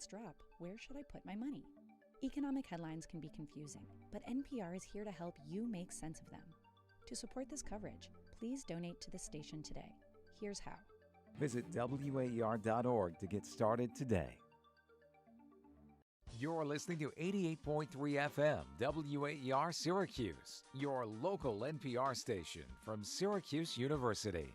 rates drop, where should I put my money? Economic headlines can be confusing, but NPR is here to help you make sense of them. To support this coverage, please donate to the station today. Here's how. Visit WAER.org to get started today. You're listening to 88.3 FM, WAER Syracuse, your local NPR station from Syracuse University.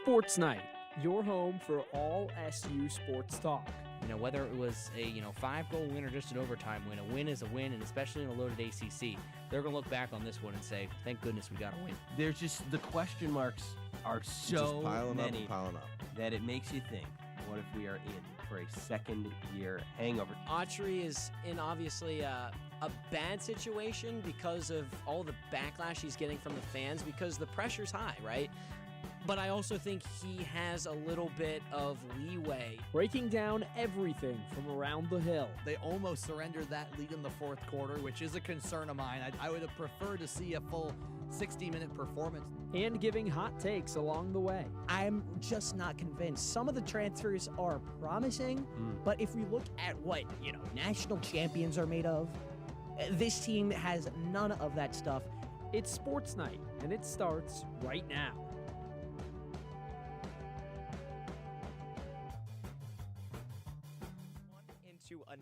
SportsNite, your home for all SU sports talk. You know, whether it was a 5-goal win or just an overtime win, a win is a win, and especially in a loaded ACC, they're going to look back on this one and say, thank goodness we got a win. There's just, the question marks are so many that it makes you think, what if we are in for a second-year hangover? Autry is in obviously a bad situation because of all the backlash he's getting from the fans, because the pressure's high, right? But I also think he has a little bit of leeway. Breaking down everything from around the hill. They almost surrendered that lead in the fourth quarter, which is a concern of mine. I would have preferred to see a full 60-minute performance. And giving hot takes along the way. I'm just not convinced. Some of the transfers are promising, but if we look at what, national champions are made of, this team has none of that stuff. It's SportsNite, and it starts right now.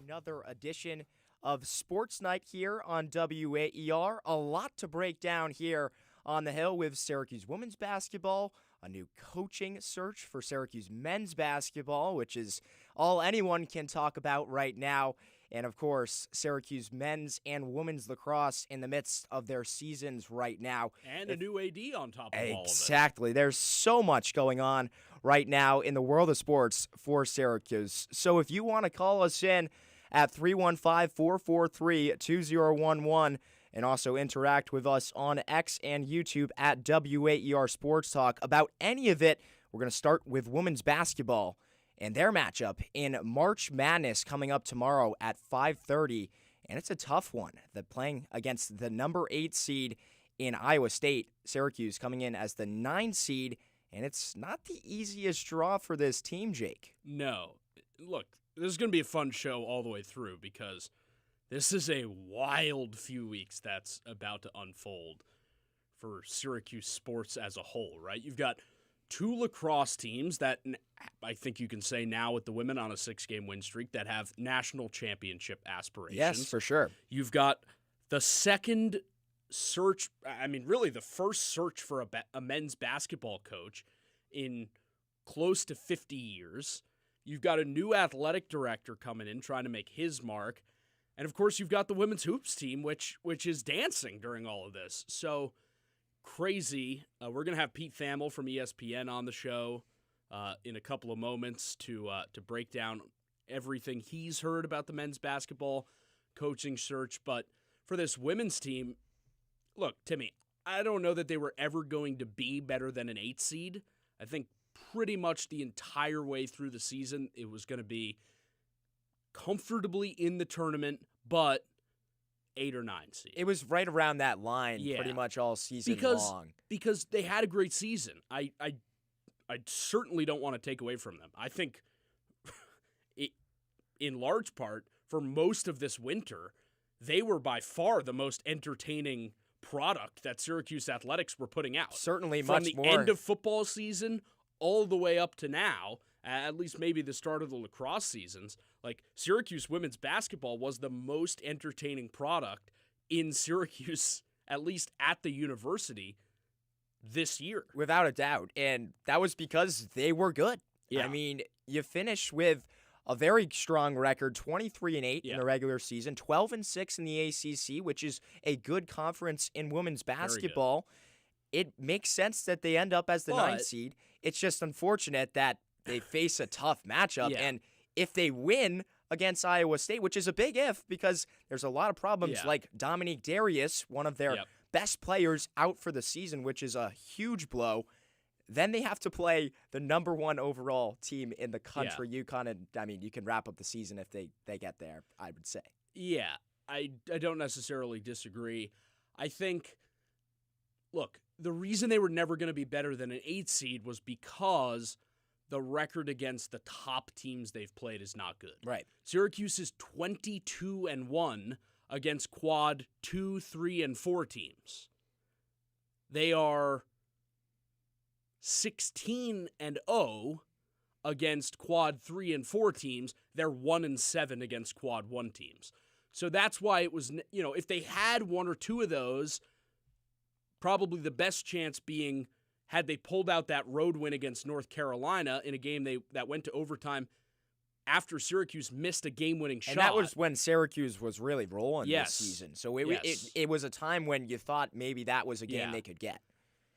Another edition of Sports Night here on WAER. A lot to break down here on the Hill with Syracuse women's basketball, a new coaching search for Syracuse men's basketball, which is all anyone can talk about right now, and of course, Syracuse men's and women's lacrosse in the midst of their seasons right now. And a new AD on top of all of it. Exactly. There's so much going on right now in the world of sports for Syracuse. So if you want to call us in at 315-443-2011 and also interact with us on X and YouTube at WAER Sports Talk about any of it, we're going to start with women's basketball and their matchup in March Madness coming up tomorrow at 5:30, and it's a tough one. They're playing against the number 8 seed in Iowa State, Syracuse coming in as the 9 seed, and it's not the easiest draw for this team, Jake. No. Look, this is going to be a fun show all the way through because this is a wild few weeks that's about to unfold for Syracuse sports as a whole, right? You've got 2 lacrosse teams that I think you can say now with the women on a 6-game win streak that have national championship aspirations. Yes, for sure. You've got the second search, really the first search for a men's basketball coach in close to 50 years. You've got a new athletic director coming in trying to make his mark. And, of course, you've got the women's hoops team, which is dancing during all of this. So, crazy. We're going to have Pete Thamel from ESPN on the show in a couple of moments to break down everything he's heard about the men's basketball coaching search. But for this women's team, look, Timmy, I don't know that they were ever going to be better than an 8 seed. I think pretty much the entire way through the season, it was going to be comfortably in the tournament, but 8 or 9 seed. It was right around that line pretty much all season long. Because they had a great season. I certainly don't want to take away from them. I think, in large part, for most of this winter, they were by far the most entertaining product that Syracuse athletics were putting out. Certainly from much more. From the end of football season all the way up to now. at least maybe the start of the lacrosse seasons, like Syracuse women's basketball was the most entertaining product in Syracuse, at least at the university this year. Without a doubt. And that was because they were good. Yeah. I mean, you finish with a very strong record, 23-8 in the regular season, 12-6 in the ACC, which is a good conference in women's basketball. It makes sense that they end up as the 9th seed. It's just unfortunate that they face a tough matchup. And if they win against Iowa State, which is a big if because there's a lot of problems like Dominique Darius, one of their best players, out for the season, which is a huge blow. Then they have to play the number 1 overall team in the country, UConn. And, I mean, you can wrap up the season if they get there, I would say. Yeah, I don't necessarily disagree. I think, look, the reason they were never going to be better than an 8 seed was because the record against the top teams they've played is not good. Right. Syracuse is 22-1 against quad 2, 3, and 4 teams. They are 16-0 against quad 3 and 4 teams. They're 1-7 against quad 1 teams. So that's why it was, if they had 1 or 2 of those, probably the best chance being had they pulled out that road win against North Carolina in a game that went to overtime after Syracuse missed a game-winning shot. And that was when Syracuse was really rolling this season. So it was a time when you thought maybe that was a game they could get.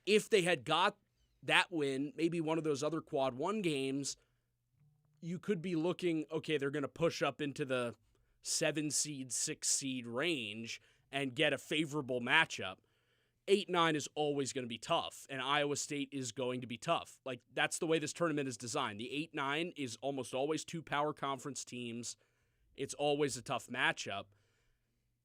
If they had got that win, maybe one of those other quad 1 games, you could be looking, okay, they're going to push up into the 7 seed, 6 seed range and get a favorable matchup. 8-9 is always going to be tough, and Iowa State is going to be tough. Like, that's the way this tournament is designed. The 8-9 is almost always 2 power conference teams. It's always a tough matchup.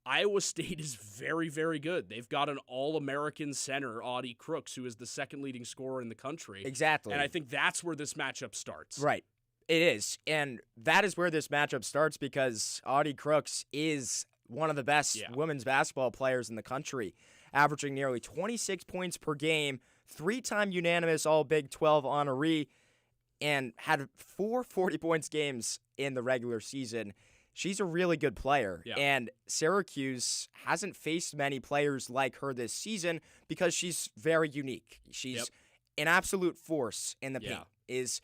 Iowa State is very, very good. They've got an all-American center, Audie Crooks, who is the second leading scorer in the country. Exactly. And I think that's where this matchup starts. Right. It is. And that is where this matchup starts because Audie Crooks is one of the best women's basketball players in the country, averaging nearly 26 points per game, 3-time unanimous All-Big 12 honoree, and had 4 40-points games in the regular season. She's a really good player, and Syracuse hasn't faced many players like her this season because she's very unique. She's an absolute force in the paint,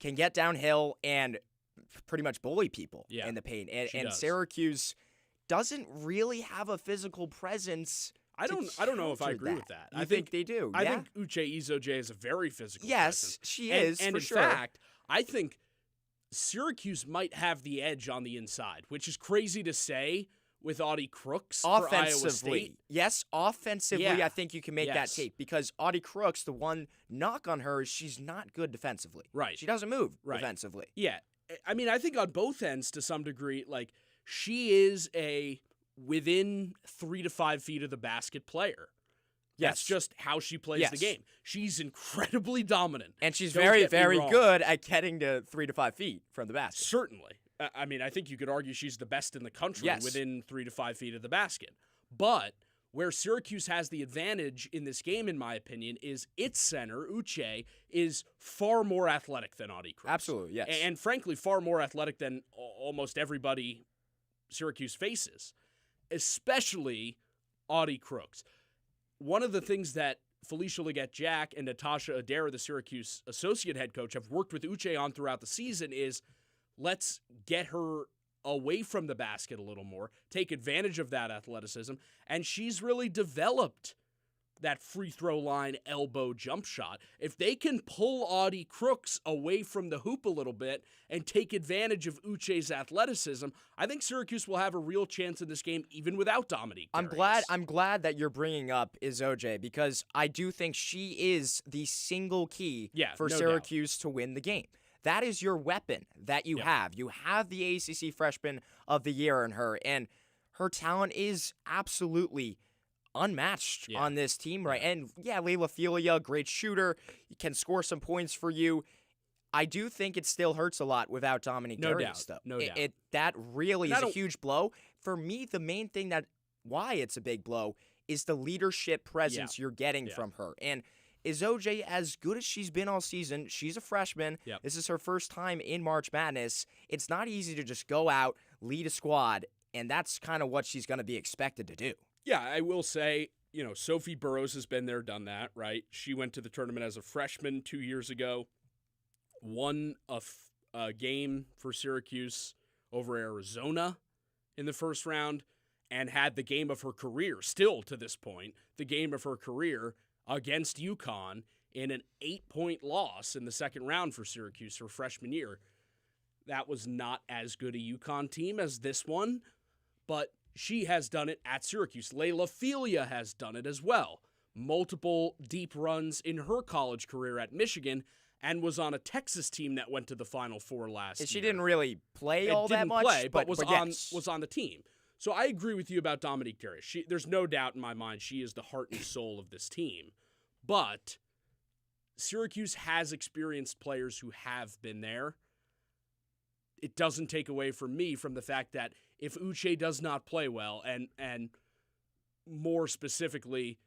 can get downhill and pretty much bully people in the paint. And Syracuse doesn't really have a physical presence. I don't know if I agree with that. I think they do. I think Uche Izoje is a very physical Yes, presence. she is, and for in sure. fact, I think Syracuse might have the edge on the inside, which is crazy to say with Audie Crooks for Iowa State. Yes, offensively, I think you can make that take because Audie Crooks, the one knock on her is she's not good defensively. Right. She doesn't move defensively. Yeah. I mean, I think on both ends to some degree, like, she is a within 3 to 5 feet of the basket player. That's just how she plays the game. She's incredibly dominant. And she's very, very good at getting to 3 to 5 feet from the basket. Certainly. I mean, I think you could argue she's the best in the country within 3 to 5 feet of the basket. But where Syracuse has the advantage in this game, in my opinion, is its center, Uche, is far more athletic than Audie Crooks. Absolutely, yes. And frankly, far more athletic than almost everybody Syracuse faces, especially Audie Crooks. One of the things that Felicia Leggett-Jack and Natasha Adair, the Syracuse associate head coach, have worked with Uche on throughout the season is let's get her away from the basket a little more, take advantage of that athleticism, and she's really developed that free throw line elbow jump shot. If they can pull Audie Crooks away from the hoop a little bit and take advantage of Uche's athleticism, I think Syracuse will have a real chance in this game even without Dominique Darius. I'm glad that you're bringing up Izoje because I do think she is the single key for Syracuse to win the game. That is your weapon that you have. You have the ACC Freshman of the Year in her, and her talent is absolutely unmatched on this team, right? And Layla Filia, great shooter, can score some points for you. I do think it still hurts a lot without Dominique Darius, though. No doubt. That really is a huge blow. For me, the main thing why it's a big blow is the leadership presence you're getting from her. And is OJ as good as she's been all season? She's a freshman. Yep. This is her first time in March Madness. It's not easy to just go out, lead a squad, and that's kind of what she's going to be expected to do. Yeah, I will say, Sophie Burrows has been there, done that, right? She went to the tournament as a freshman 2 years ago, won a game for Syracuse over Arizona in the first round, and had the game of her career, still to this point, the game of her career against UConn in an 8-point loss in the second round for Syracuse her freshman year. That was not as good a UConn team as this one, but she has done it at Syracuse. Layla Felia has done it as well. Multiple deep runs in her college career at Michigan, and was on a Texas team that went to the Final Four last year. She didn't really play all that much, but was yes. on the team. So I agree with you about Dominique Darius. There's no doubt in my mind she is the heart and soul of this team. But Syracuse has experienced players who have been there. It doesn't take away from me from the fact that if Uche does not play well, and more specifically,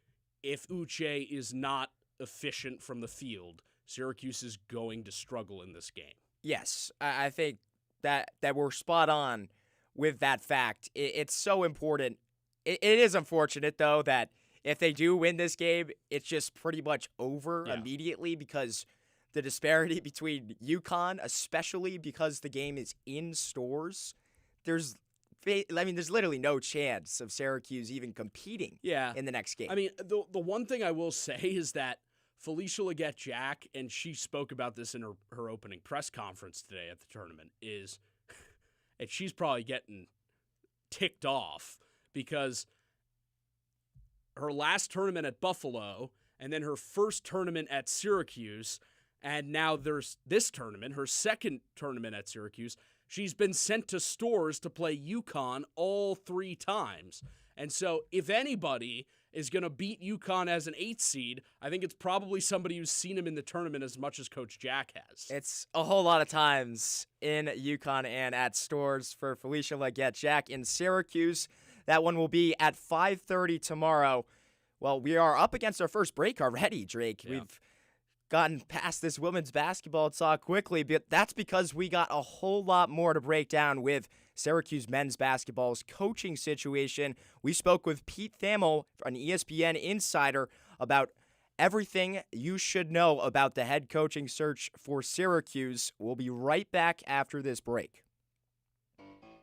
if Uche is not efficient from the field, Syracuse is going to struggle in this game. Yes, I think that we're spot on with that fact. It's so important. It is unfortunate, though, that if they do win this game, it's just pretty much over immediately because the disparity between UConn, especially because the game is in stores, there's literally no chance of Syracuse even competing in the next game. I mean, the one thing I will say is that Felicia Leggett-Jack, and she spoke about this in her opening press conference today at the tournament, is, and she's probably getting ticked off because her last tournament at Buffalo and then her first tournament at Syracuse, and now there's this tournament, her second tournament at Syracuse, she's been sent to stores to play UConn all 3 times. And so if anybody is going to beat UConn as an 8th seed, I think it's probably somebody who's seen him in the tournament as much as Coach Jack has. It's a whole lot of times in UConn and at stores for Felicia Leggett-Jack in Syracuse. That one will be at 5:30 tomorrow. Well, we are up against our first break already, Drake. Yeah. We've gotten past this women's basketball talk quickly, but that's because we got a whole lot more to break down with Syracuse men's basketball's coaching situation. We spoke with Pete Thamel, an ESPN insider, about everything you should know about the head coaching search for Syracuse. We'll be right back after this break.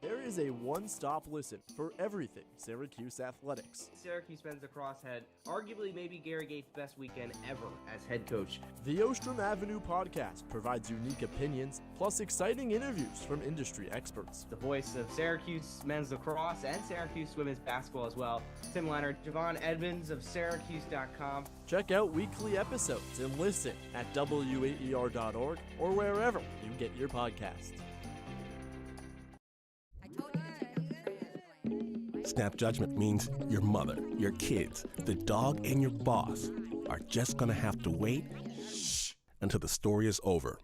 There is a one-stop listen for everything Syracuse athletics. Syracuse men's lacrosse had arguably maybe Gary Gates' best weekend ever as head coach. The Ostrom Avenue podcast provides unique opinions plus exciting interviews from industry experts. The voice of Syracuse men's lacrosse and Syracuse women's basketball as well. Tim Leonard, Javon Edmonds of Syracuse.com. Check out weekly episodes and listen at WAER.org or wherever you get your podcasts. Snap judgment means your mother, your kids, the dog, and your boss are just gonna have to wait until the story is over.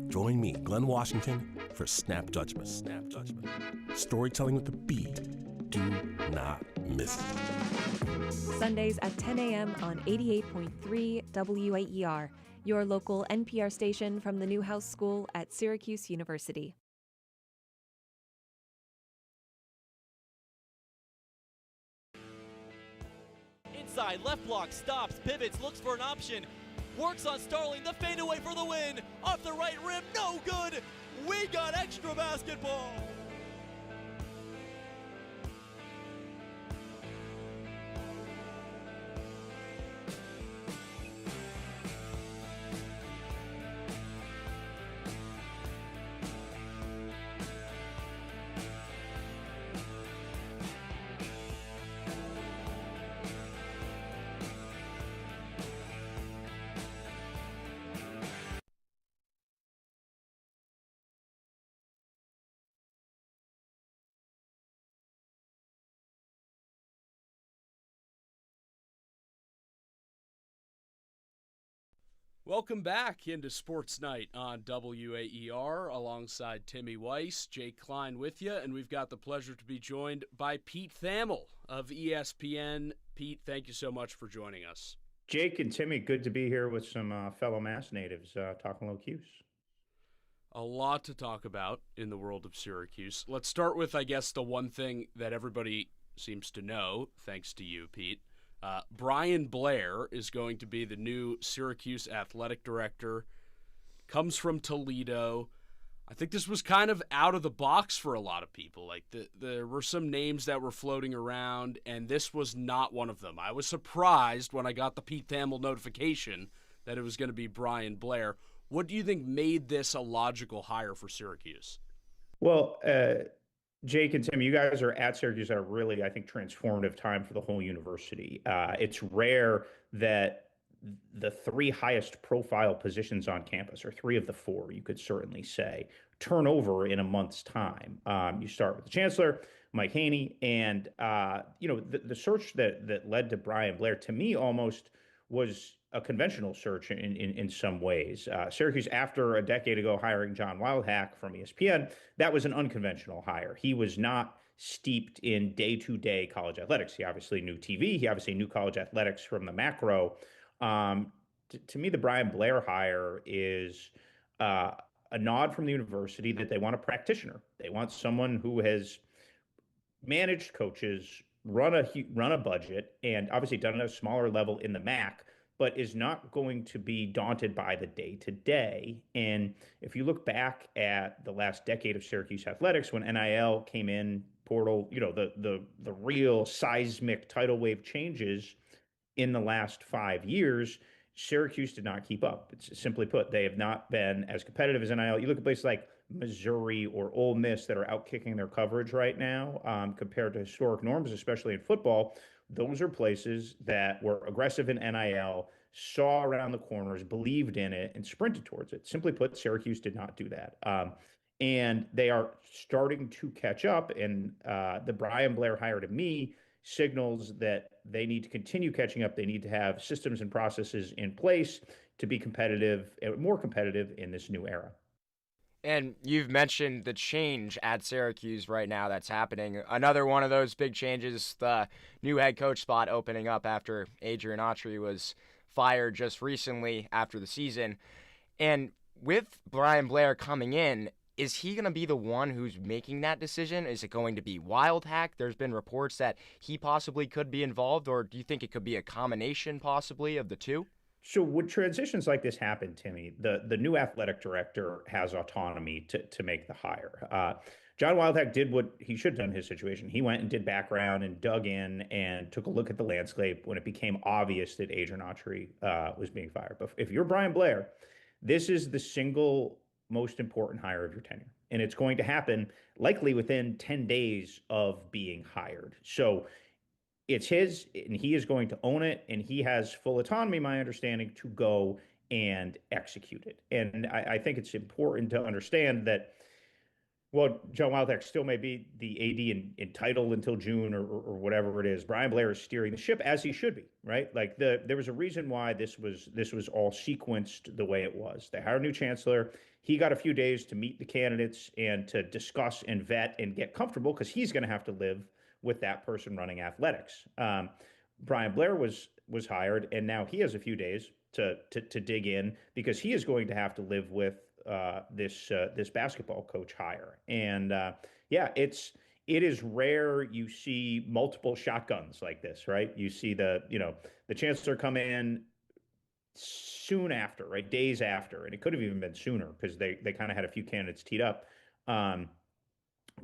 Join me, Glenn Washington, for Snap Judgment. Snap Judgment. Storytelling with the B. Do not miss it. Sundays at 10 a.m. on 88.3 WAER, your local NPR station from the Newhouse School at Syracuse University. Inside, left block, stops, pivots, looks for an option, works on Starling, the fadeaway for the win, off the right rim, no good! We got extra basketball! Welcome back into SportsNite on WAER alongside Timmy Weiss, Jake Klein with you, and we've got the pleasure to be joined by Pete Thamel of ESPN. Pete, thank you so much for joining us. Jake and Timmy, good to be here with some fellow Mass natives talking low Qs. A lot to talk about in the world of Syracuse. Let's start with, I guess, the one thing that everybody seems to know, thanks to you, Pete. Brian Blair is going to be the new Syracuse athletic director. Comes from Toledo. I think this was kind of out of the box for a lot of people. Like there were some names that were floating around, and this was not one of them. I was surprised when I got the Pete Thamel notification that it was going to be Brian Blair. What do you think made this a logical hire for Syracuse? Well, Jake and Tim, you guys are at Syracuse at a really, I think, transformative time for the whole university. It's rare that the three highest profile positions on campus, or three of the four, you could certainly say, turn over in a month's time. You start with the chancellor, Mike Haney, and the search that led to Brian Blair, to me, almost was a conventional search in some ways. Syracuse, after a decade ago hiring John Wildhack from ESPN, that was an unconventional hire. He was not steeped in day-to-day college athletics. He obviously knew TV. He obviously knew college athletics from the macro. To me, the Brian Blair hire is a nod from the university that they want a practitioner. They want someone who has managed coaches, run a budget, and obviously done it at a smaller level in the MAC, but is not going to be daunted by the day-to-day. And if you look back at the last decade of Syracuse athletics, when NIL came in, portal, the real seismic tidal wave changes in the last 5 years, Syracuse did not keep up. It's simply put, they have not been as competitive as NIL. You look at places like Missouri or Ole Miss that are out kicking their coverage right now compared to historic norms, especially in football. Those are places that were aggressive in NIL, saw around the corners, believed in it, and sprinted towards it. Simply put, Syracuse did not do that. And they are starting to catch up. And the Brian Blair hire, to me, signals that they need to continue catching up. They need to have systems and processes in place to be competitive, more competitive in this new era. And you've mentioned the change at Syracuse right now that's happening. Another one of those big changes, the new head coach spot opening up after Adrian Autry was fired just recently after the season. And with Brian Blair coming in, is he going to be the one who's making that decision? Is it going to be Wildhack? There's been reports that he possibly could be involved, or do you think it could be a combination possibly of the two? So when transitions like this happen, Timmy, the new athletic director has autonomy to make the hire. John Wildhack did what he should have done in his situation. He went and did background and dug in and took a look at the landscape when it became obvious that Adrian Autry was being fired. But if you're Brian Blair, this is the single most important hire of your tenure. And it's going to happen likely within 10 days of being hired. So it's his, and he is going to own it, and he has full autonomy, my understanding, to go and execute it. And I think it's important to understand that, well, John Wildhack still may be the AD in title until June or whatever it is. Brian Blair is steering the ship, as he should be, right? Like there was a reason why this was all sequenced the way it was. They hired a new chancellor. He got a few days to meet the candidates and to discuss and vet and get comfortable, because he's going to have to live with that person running athletics. Brian Blair was hired, and now he has a few days to dig in, because he is going to have to live with this basketball coach hire. And it is rare you see multiple shotguns like this, right? You see the chancellor come in soon after, right? Days after, and it could have even been sooner, because they kind of had a few candidates teed up.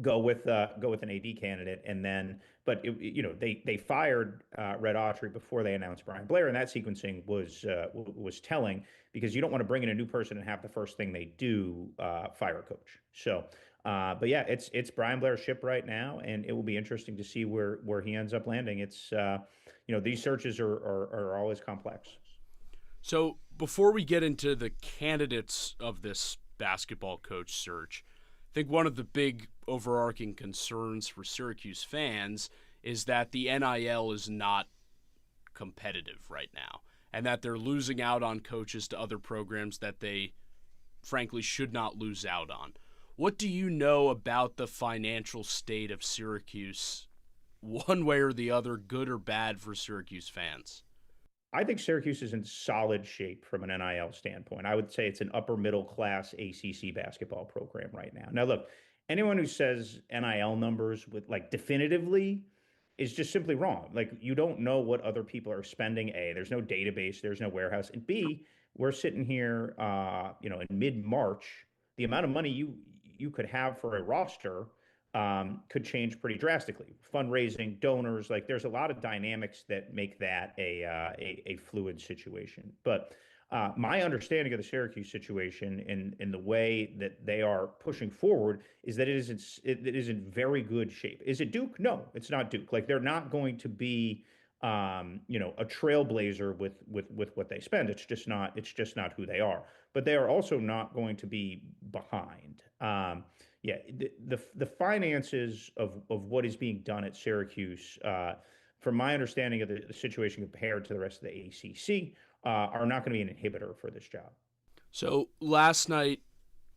Go with an AD candidate, and then, but they fired Red Autry before they announced Brian Blair, and that sequencing was telling, because you don't want to bring in a new person and have the first thing they do fire a coach. So, but yeah, it's Brian Blair's ship right now, and it will be interesting to see where he ends up landing. It's these searches are always complex. So before we get into the candidates of this basketball coach search, I think one of the big overarching concerns for Syracuse fans is that the NIL is not competitive right now. and that they're losing out on coaches to other programs that they frankly should not lose out on. What do you know about the financial state of Syracuse, one way or the other, good or bad for Syracuse fans? I think Syracuse is in solid shape from an NIL standpoint. I would say it's an upper middle class ACC basketball program right now. Now, look, anyone who says NIL numbers with like definitively is just simply wrong. Like, you don't know what other people are spending. A, there's no database, there's no warehouse, and B, we're sitting here, in mid-March. The amount of money you could have for a roster could change pretty drastically. Fundraising, donors, like there's a lot of dynamics that make that a fluid situation. But my understanding of the Syracuse situation in the way that they are pushing forward is that it is in very good shape. Is it Duke? No, it's not Duke. Like, they're not going to be a trailblazer with what they spend. It's just not who they are. But they are also not going to be behind. The finances of what is being done at Syracuse, from my understanding of the situation compared to the rest of the ACC, are not going to be an inhibitor for this job. So last night,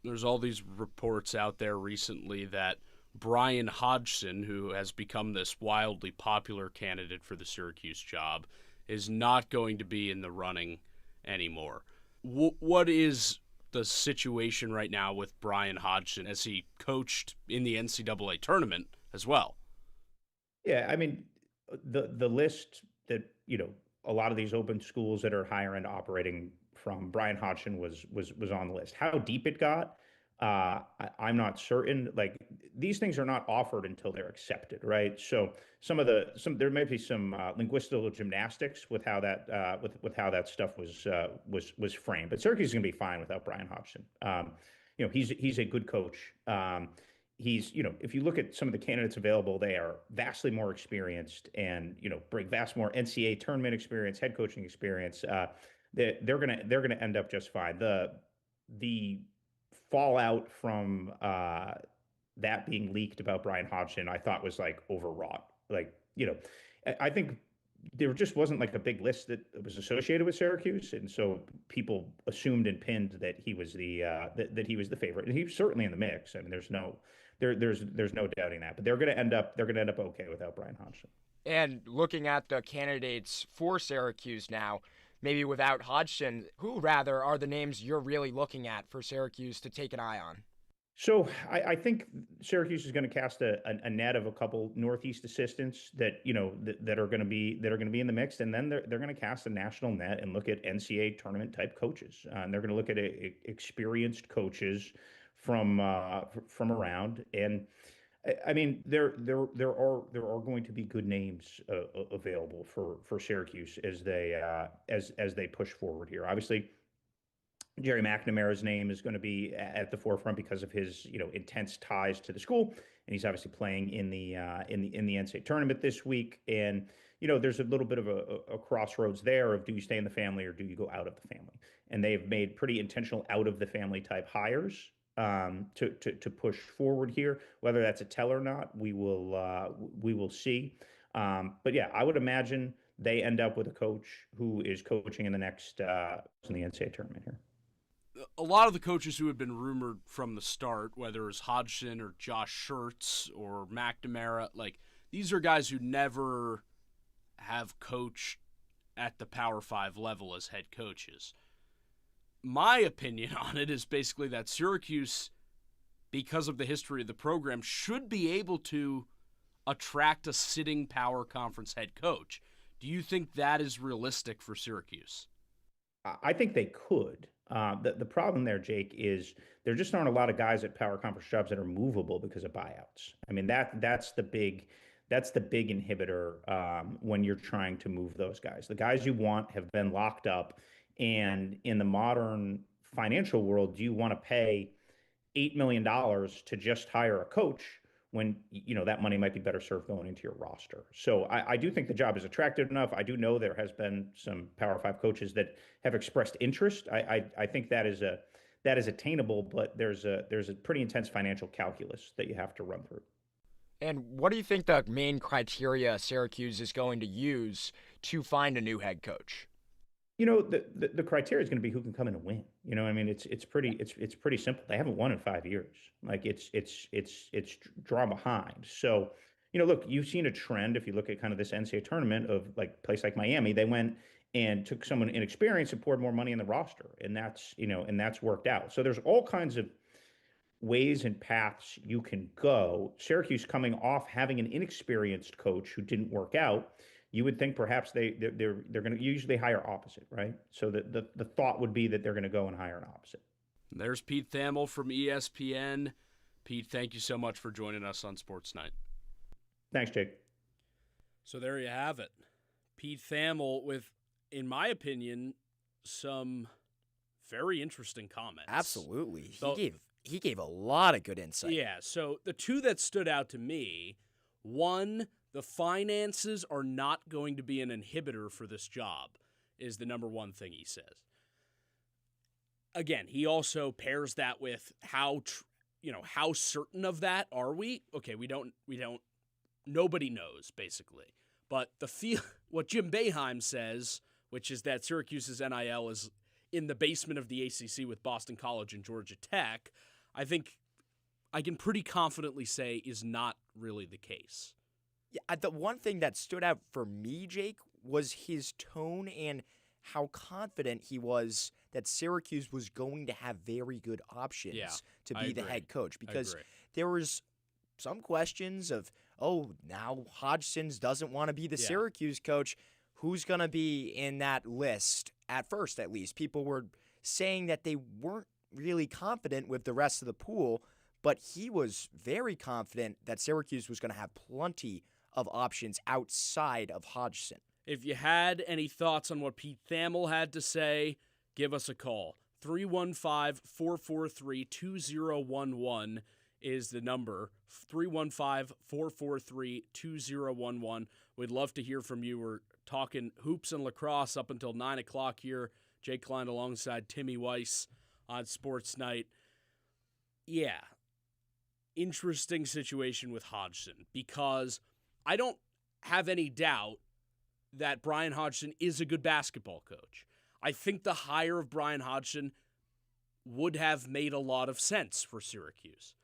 there's all these reports out there recently that Brian Hodgson, who has become this wildly popular candidate for the Syracuse job, is not going to be in the running anymore. What is the situation right now with Brian Hodgson, as he coached in the NCAA tournament as well? Yeah, I mean, the list that, a lot of these open schools that are higher end operating from, Brian Hodgson was on the list. How deep it got, I'm not certain. Like, these things are not offered until they're accepted, right? So there may be some linguistical gymnastics with how that with how that stuff was framed. But Syracuse is going to be fine without Brian Hodgson. He's a good coach. If you look at some of the candidates available, they are vastly more experienced and bring vast more NCAA tournament experience, head coaching experience. They're gonna end up just fine. The fallout from that being leaked about Brian Hodgson, I thought, was like overwrought. Like, I think there just wasn't like a big list that was associated with Syracuse, and so people assumed and pinned that he was that he was the favorite, and he was certainly in the mix. I mean, there's no doubting that. But they're going to end up okay without Brian Hodgson. And looking at the candidates for Syracuse now, maybe without Hodgson, who rather are the names you're really looking at for Syracuse to take an eye on? So I think Syracuse is going to cast a net of a couple Northeast assistants that that are going to be in the mix, and then they're going to cast a national net and look at NCAA tournament type coaches, and they're going to look at experienced coaches from around. And I mean, there are going to be good names available for Syracuse as they push forward here. Obviously, Jerry McNamara's name is going to be at the forefront because of his intense ties to the school, and he's obviously playing in the NCAA tournament this week. And there's a little bit of a crossroads there of, do you stay in the family or do you go out of the family? And they've made pretty intentional out of the family type hires to push forward here. Whether that's a tell or not, we will see. But yeah, I would imagine they end up with a coach who is coaching in the next in the NCAA tournament here. A lot of the coaches who have been rumored from the start, whether it's Hodgson or Josh Schertz or McNamara, like, these are guys who never have coached at the Power 5 level as head coaches. My opinion on it is basically that Syracuse, because of the history of the program, should be able to attract a sitting Power Conference head coach. Do you think that is realistic for Syracuse? I think they could. The problem there, Jake, is there just aren't a lot of guys at Power Conference jobs that are movable because of buyouts. I mean, that's the big inhibitor when you're trying to move those guys. The guys you want have been locked up, and in the modern financial world, do you want to pay $8 million to just hire a coach when that money might be better served going into your roster? So I do think the job is attractive enough. I do know there has been some Power 5 coaches that have expressed interest. I think that is attainable, but there's a pretty intense financial calculus that you have to run through. And what do you think the main criteria Syracuse is going to use to find a new head coach? The criteria is going to be who can come in and win. I mean, it's pretty simple. They haven't won in 5 years. Like it's draw behind. So, look, you've seen a trend if you look at kind of this NCAA tournament of like a place like Miami. They went and took someone inexperienced and poured more money in the roster, and that's worked out. So there's all kinds of ways and paths you can go. Syracuse coming off having an inexperienced coach who didn't work out. You would think perhaps they're going to usually hire opposite, right? So the thought would be that they're going to go and hire an opposite. There's Pete Thamel from ESPN. Pete, thank you so much for joining us on SportsNite. Thanks, Jake. So there you have it. Pete Thamel with, in my opinion, some very interesting comments. Absolutely. He gave a lot of good insight. Yeah, so the two that stood out to me, one, the finances are not going to be an inhibitor for this job, is the number one thing he says. Again, he also pairs that with how certain of that are we? Okay, we don't. Nobody knows basically, but what Jim Boeheim says, which is that Syracuse's NIL is in the basement of the ACC with Boston College and Georgia Tech, I think I can pretty confidently say is not really the case. Yeah, the one thing that stood out for me, Jake, was his tone and how confident he was that Syracuse was going to have very good options to be the head coach. Because there was some questions of, now Hodgson's doesn't want to be the Syracuse coach. Who's going to be in that list at first, at least? People were saying that they weren't really confident with the rest of the pool, but he was very confident that Syracuse was going to have plenty of options outside of Hodgson. If you had any thoughts on what Pete Thamel had to say, give us a call. 315-443-2011 is the number. 315-443-2011. We'd love to hear from you. We're talking hoops and lacrosse up until 9 o'clock here. Jake Klein alongside Timmy Weiss on SportsNite. Yeah, interesting situation with Hodgson, because I don't have any doubt that Brian Hodgson is a good basketball coach. I think the hire of Brian Hodgson would have made a lot of sense for Syracuse.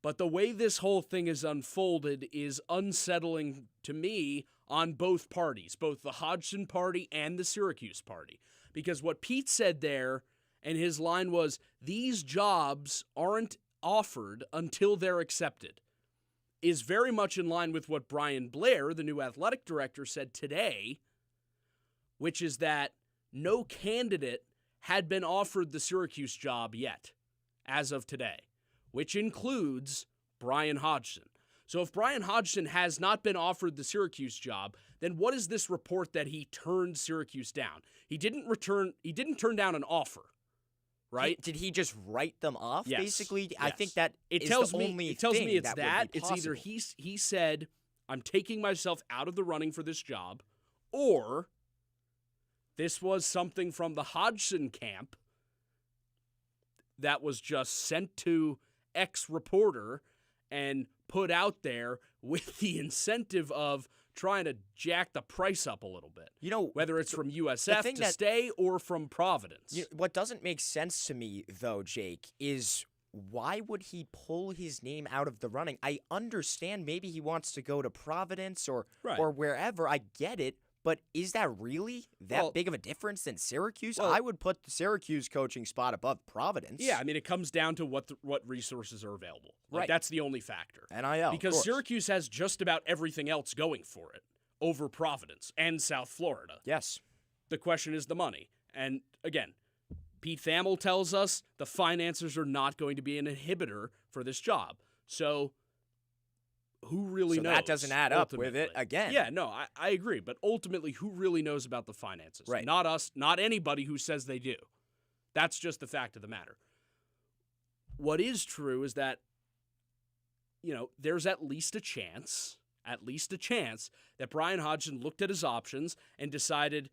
But the way this whole thing is unfolded is unsettling to me on both parties, both the Hodgson party and the Syracuse party. Because what Pete said there, and his line was, these jobs aren't offered until they're accepted, is very much in line with what Brian Blair, the new athletic director, said today, which is that no candidate had been offered the Syracuse job yet, as of today, which includes Brian Hodgson. So if Brian Hodgson has not been offered the Syracuse job, then what is this report that he turned Syracuse down? He didn't turn down an offer, right? Did he just write them off, Yes. basically? Yes. I think that it is tells the me, only it tells thing me it's that would be it's either possible. he said, I'm taking myself out of the running for this job, or this was something from the Hodgson camp that was just sent to X reporter and put out there with the incentive of trying to jack the price up a little bit. Whether it's from USF to stay or from Providence. What doesn't make sense to me, though, Jake, is why would he pull his name out of the running? I understand maybe he wants to go to Providence or wherever. I get it. But is that really that big of a difference than Syracuse? I would put the Syracuse coaching spot above Providence. Yeah, I mean, it comes down to what resources are available. Right. That's the only factor. NIL, because Syracuse has just about everything else going for it over Providence and South Florida. Yes. The question is the money. And again, Pete Thamel tells us the finances are not going to be an inhibitor for this job. So who really knows? That doesn't add up with it again. Yeah, no, I agree. But ultimately, who really knows about the finances? Right. Not us, not anybody who says they do. That's just the fact of the matter. What is true is that, there's at least a chance that Brian Hodgson looked at his options and decided,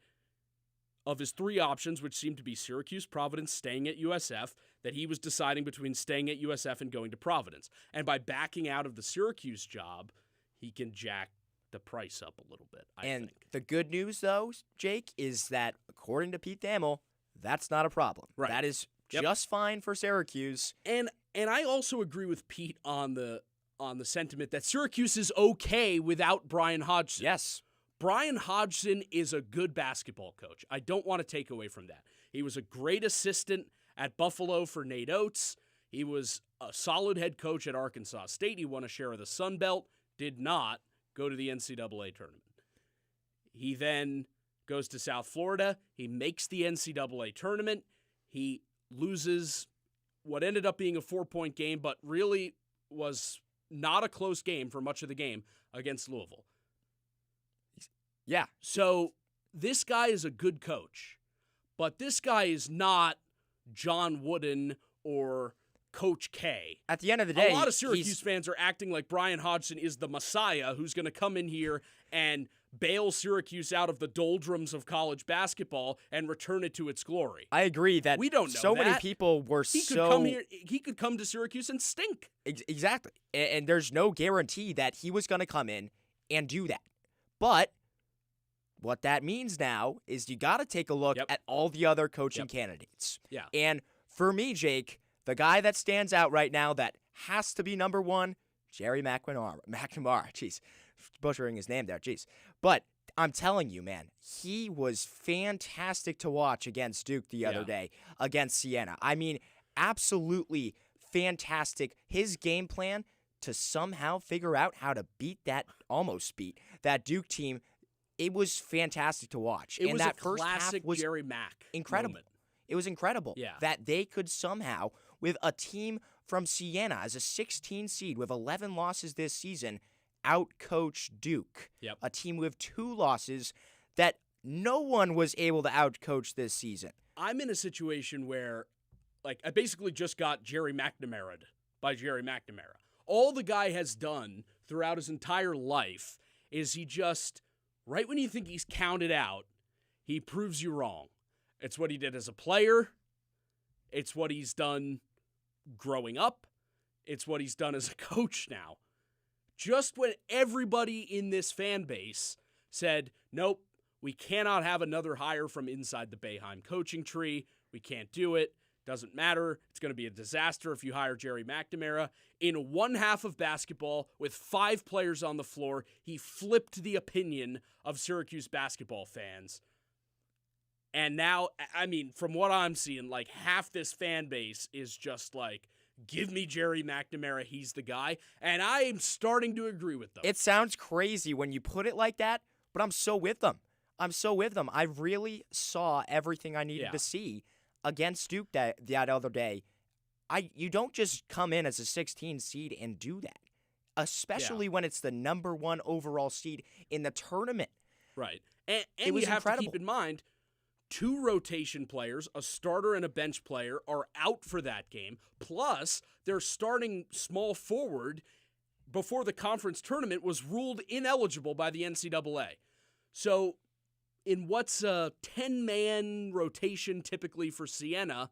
of his three options, which seemed to be Syracuse, Providence, staying at USF, that he was deciding between staying at USF and going to Providence. And by backing out of the Syracuse job, he can jack the price up a little bit, I And think. the good news, though, Jake, is that according to Pete Thamel, that's not a problem. Right. That is just fine for Syracuse. And I also agree with Pete on the sentiment that Syracuse is okay without Brian Hodgson. Yes. Brian Hodgson is a good basketball coach. I don't want to take away from that. He was a great assistant at Buffalo for Nate Oates. He was a solid head coach at Arkansas State. He won a share of the Sun Belt, did not go to the NCAA tournament. He then goes to South Florida. He makes the NCAA tournament. He loses what ended up being a 4-point game, but really was not a close game for much of the game against Louisville. Yeah. So this guy is a good coach, but this guy is not John Wooden or Coach K. At the end of the day, a lot of Syracuse fans are acting like Brian Hodgson is the Messiah who's going to come in here and bail Syracuse out of the doldrums of college basketball and return it to its glory. I agree that we don't know so many that. people were He could come to Syracuse and stink. Exactly. And there's no guarantee that he was going to come in and do that. But what that means now is you got to take a look at all the other coaching candidates. Yeah. And for me, Jake, the guy that stands out right now that has to be number one, Jerry McNamara. Jeez, butchering his name there. Jeez. But I'm telling you, man, he was fantastic to watch against Duke the other day, against Siena. I mean, absolutely fantastic. His game plan to somehow figure out how to almost beat that Duke team, it was fantastic to watch. It and was that a first classic half was Jerry Mack incredible. moment. It was incredible that they could somehow, with a team from Siena as a 16 seed with 11 losses this season, outcoach Duke, a team with 2 losses that no one was able to outcoach this season. I'm in a situation where, like, I basically just got Jerry McNamara'd by Jerry McNamara. All the guy has done throughout his entire life is he just, right when you think he's counted out, he proves you wrong. It's what he did as a player. It's what he's done growing up. It's what he's done as a coach now. Just when everybody in this fan base said, nope, we cannot have another hire from inside the Boeheim coaching tree. We can't do it. Doesn't matter. It's going to be a disaster if you hire Jerry McNamara. In one half of basketball, with 5 players on the floor, he flipped the opinion of Syracuse basketball fans. And now, I mean, from what I'm seeing, like half this fan base is just like, give me Jerry McNamara, he's the guy. And I'm starting to agree with them. It sounds crazy when you put it like that, but I'm so with them. I really saw everything I needed to see against Duke that other day. You don't just come in as a 16 seed and do that, especially when it's the number 1 overall seed in the tournament. Right. And it was you have incredible. to keep in mind, 2 rotation players, a starter and a bench player, are out for that game. Plus, their starting small forward before the conference tournament was ruled ineligible by the NCAA. So, in what's a 10-man rotation typically for Siena,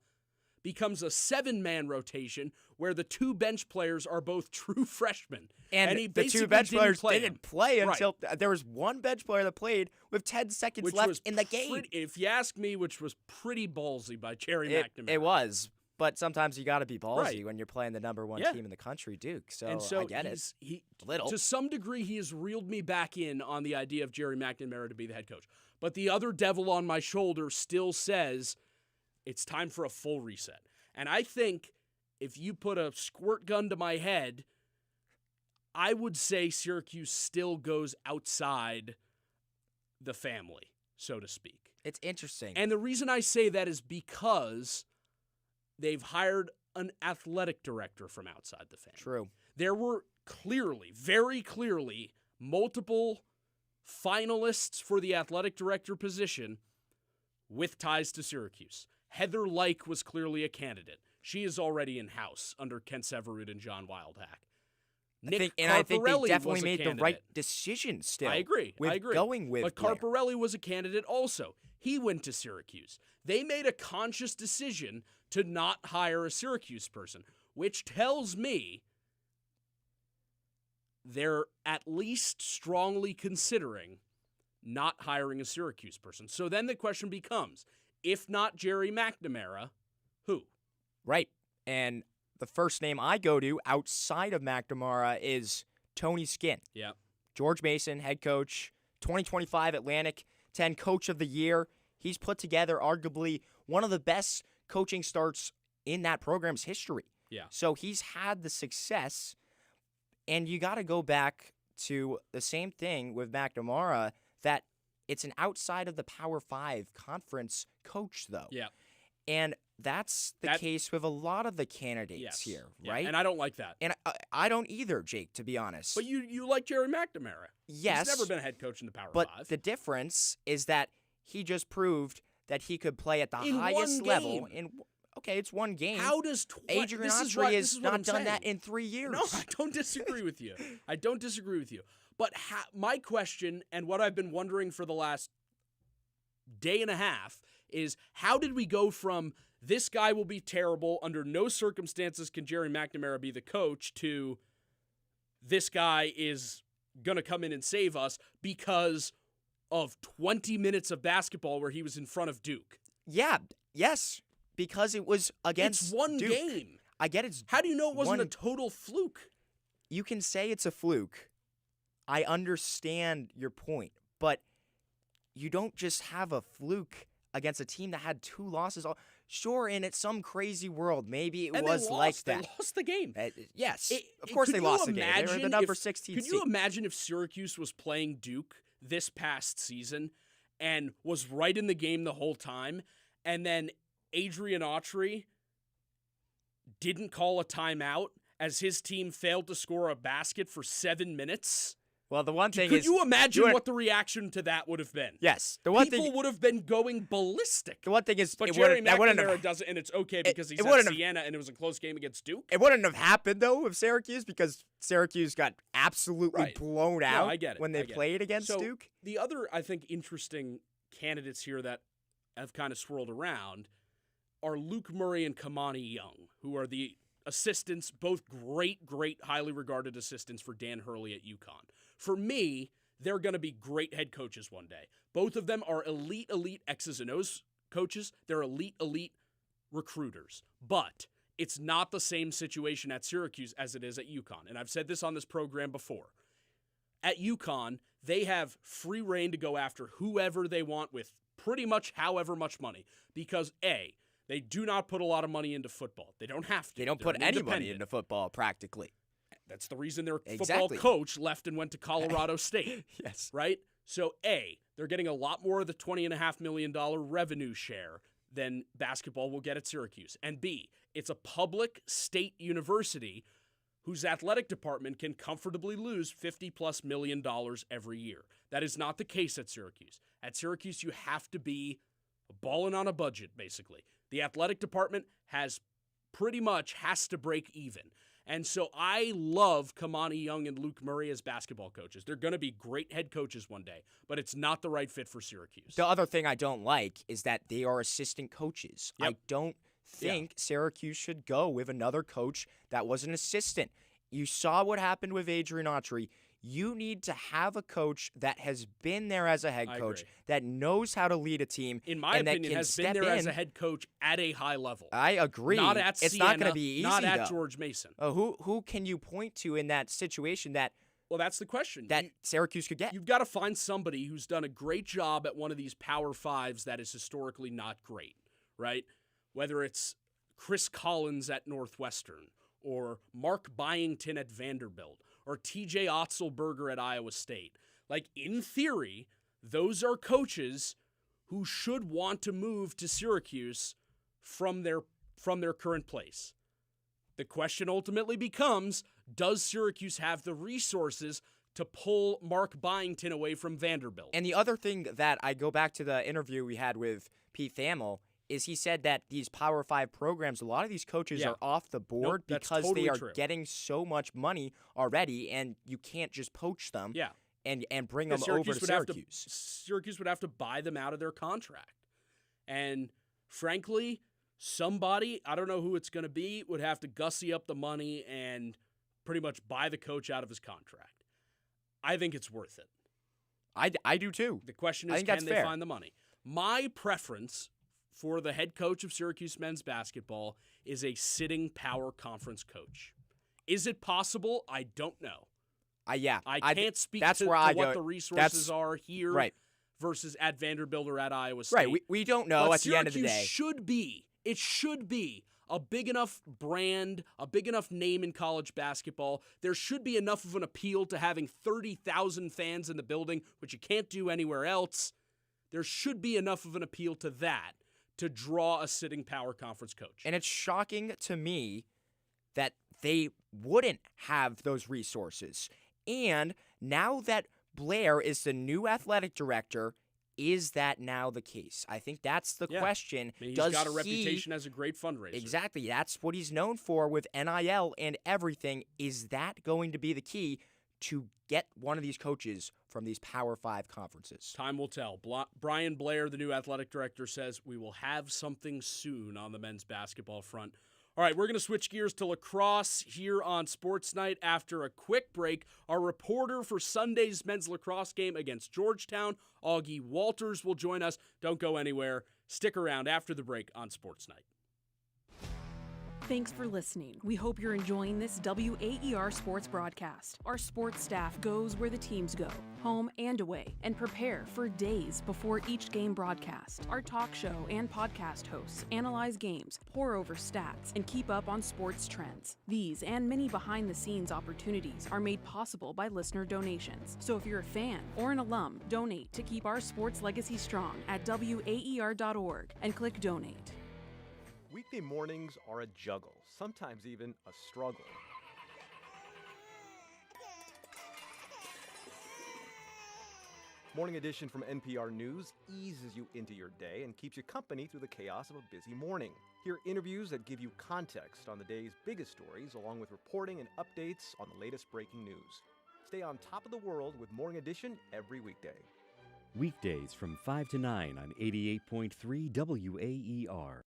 becomes a 7-man rotation where the 2 bench players are both true freshmen. And he the 2 bench players didn't play until there was 1 bench player that played with 10 seconds left in the game. If you ask me, which was pretty ballsy by Jerry McNamara. It was, but sometimes you got to be ballsy when you're playing the number 1 team in the country, Duke. So I get it. To some degree, he has reeled me back in on the idea of Jerry McNamara to be the head coach. But the other devil on my shoulder still says it's time for a full reset. And I think if you put a squirt gun to my head, I would say Syracuse still goes outside the family, so to speak. It's interesting. And the reason I say that is because they've hired an athletic director from outside the family. True. There were very clearly, multiple finalists for the athletic director position with ties to Syracuse. Heather Lyke was clearly a candidate. She is already in-house under Kent Severud and John Wildhack. I think they definitely made the right decision still. I agree. Going with But Carparelli was a candidate also. He went to Syracuse. They made a conscious decision to not hire a Syracuse person, which tells me they're at least strongly considering not hiring a Syracuse person. So then the question becomes, if not Jerry McNamara, who? Right. And the first name I go to outside of McNamara is Tony Skinn. Yeah. George Mason, head coach, 2025 Atlantic 10 Coach of the Year. He's put together arguably one of the best coaching starts in that program's history. Yeah. So he's had the success, and you got to go back to the same thing with McNamara, that it's an outside of the Power 5 conference coach, though. Yeah. And that's the case with a lot of the candidates here, right? And I don't like that. And I don't either, Jake, to be honest. But you like Jerry McNamara. Yes. He's never been a head coach in the Power 5. But the difference is that he just proved that he could play at the in highest one level. game. Okay, it's one game. How does Adrian Autry has not done that in 3 years? No, I don't disagree with you. I don't disagree with you. But my question, and what I've been wondering for the last day and a half, is how did we go from this guy will be terrible, under no circumstances can Jerry McNamara be the coach, to this guy is going to come in and save us because of 20 minutes of basketball where he was in front of Duke? Yeah, yes, because it was against It's one Duke. game. I get it. How do you know it wasn't a total fluke? You can say it's a fluke. I understand your point, but you don't just have a fluke against a team that had 2 losses. Sure, in some crazy world, maybe it was like that. They lost the game. Yes, of course they lost the game. They were the number 16 Could seed. you imagine if Syracuse was playing Duke this past season and was right in the game the whole time, and then Adrian Autry didn't call a timeout as his team failed to score a basket for 7 minutes? Well, the one thing Could is, you imagine what the reaction to that would have been? Yes, the one People thing would have been going ballistic. The one thing is, But it Jerry that wouldn't have, McNamara does it, and it's okay because he's it at wouldn't have- Siena, and it was a close game against Duke. It wouldn't have happened though with Syracuse because Syracuse got absolutely Right. blown No, out I get it. when they I get it. played against So, Duke. The other, I think, interesting candidates here that have kind of swirled around are Luke Murray and Kamani Young, who are the assistants, both great, highly regarded assistants for Dan Hurley at UConn. For me, they're going to be great head coaches one day. Both of them are elite X's and O's coaches. They're elite recruiters. But it's not the same situation at Syracuse as it is at UConn. And I've said this on this program before. At UConn, they have free reign to go after whoever they want with pretty much however much money. Because A, they do not put a lot of money into football. They don't have to. They don't They're put any money independent. into football practically. That's the reason their Exactly. football coach left and went to Colorado State. Yes. Right? So, A, they're getting a lot more of the $20.5 million revenue share than basketball will get at Syracuse. And B, it's a public state university whose athletic department can comfortably lose $50+ million every year. That is not the case at Syracuse. At Syracuse, you have to be balling on a budget, basically. The athletic department has to break even. And so I love Kamani Young and Luke Murray as basketball coaches. They're going to be great head coaches one day, but it's not the right fit for Syracuse. The other thing I don't like is that they are assistant coaches. Yep. I don't think Syracuse should go with another coach that was an assistant. You saw what happened with Adrian Autry. You need to have a coach that has been there as a head coach, agree. that knows how to lead a team. In my and that opinion, can has been step there as in. a head coach at a high level. I agree. Not at it's Siena, not going to be easy, not at though. George Mason. Who can you point to in that situation that? Well, that's the question. That Syracuse could get. You've got to find somebody who's done a great job at one of these Power Fives that is historically not great, right? Whether it's Chris Collins at Northwestern, or Mark Byington at Vanderbilt, or TJ Otzelberger at Iowa State. Like, in theory, those are coaches who should want to move to Syracuse from their current place. The question ultimately becomes, does Syracuse have the resources to pull Mark Byington away from Vanderbilt? And the other thing that I go back to the interview we had with Pete Thamel is he said that these Power 5 programs, a lot of these coaches are off the board because totally they are true. getting so much money already, and you can't just poach them and bring them over to Syracuse. Syracuse would have to buy them out of their contract. And frankly, somebody, I don't know who it's going to be, would have to gussy up the money and pretty much buy the coach out of his contract. I think it's worth it. I do too. The question I is, think can that's they fair. find the money? My preference for the head coach of Syracuse men's basketball is a sitting power conference coach. Is it possible? I don't know. Yeah. I can't speak that's to, where to I what go. the resources are here right. versus at Vanderbilt or at Iowa State. Right. We don't know But at the end of the Syracuse day. should be a big enough brand, a big enough name in college basketball. There should be enough of an appeal to having 30,000 fans in the building, which you can't do anywhere else. There should be enough of an appeal to that to draw a sitting power conference coach. And it's shocking to me that they wouldn't have those resources. And now that Blair is the new athletic director, is that now the case? I think that's the question. I mean, he's got a reputation as a great fundraiser. Exactly. That's what he's known for with NIL and everything. Is that going to be the key to get one of these coaches from these Power 5 conferences? Time will tell. Brian Blair, the new athletic director, says we will have something soon on the men's basketball front. All right, we're going to switch gears to lacrosse here on Sports Night after a quick break. Our reporter for Sunday's men's lacrosse game against Georgetown, Augie Walters, will join us. Don't go anywhere. Stick around after the break on Sports Night. Thanks for listening. We hope you're enjoying this WAER sports broadcast. Our sports staff goes where the teams go, home and away, and prepare for days before each game broadcast. Our talk show and podcast hosts analyze games, pore over stats, and keep up on sports trends. These and many behind-the-scenes opportunities are made possible by listener donations. So if you're a fan or an alum, donate to keep our sports legacy strong at WAER.org and click donate. Weekday mornings are a juggle, sometimes even a struggle. Morning Edition from NPR News eases you into your day and keeps you company through the chaos of a busy morning. Hear interviews that give you context on the day's biggest stories, along with reporting and updates on the latest breaking news. Stay on top of the world with Morning Edition every weekday. Weekdays from 5 to 9 on 88.3 WAER.